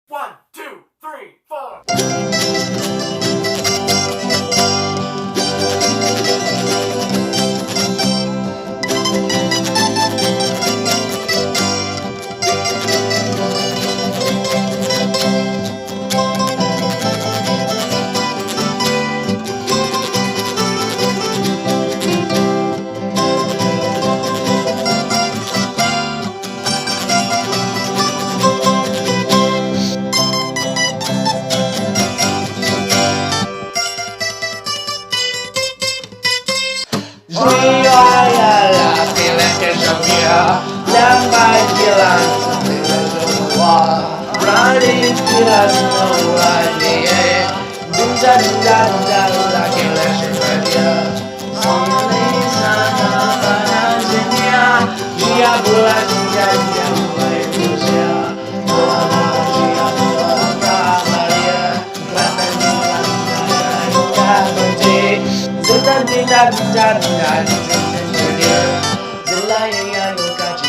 One, two, three, four. Jiwa la pila que sabía, la magia se wa, rari pila no rari, dunja dunja dunja la que le separia, sini sana para senia, dia bulan dia dia mulai berusia, dia bulan Maria, kelihatan di mana benci. Dan dan dan dan dan dan dan dan dan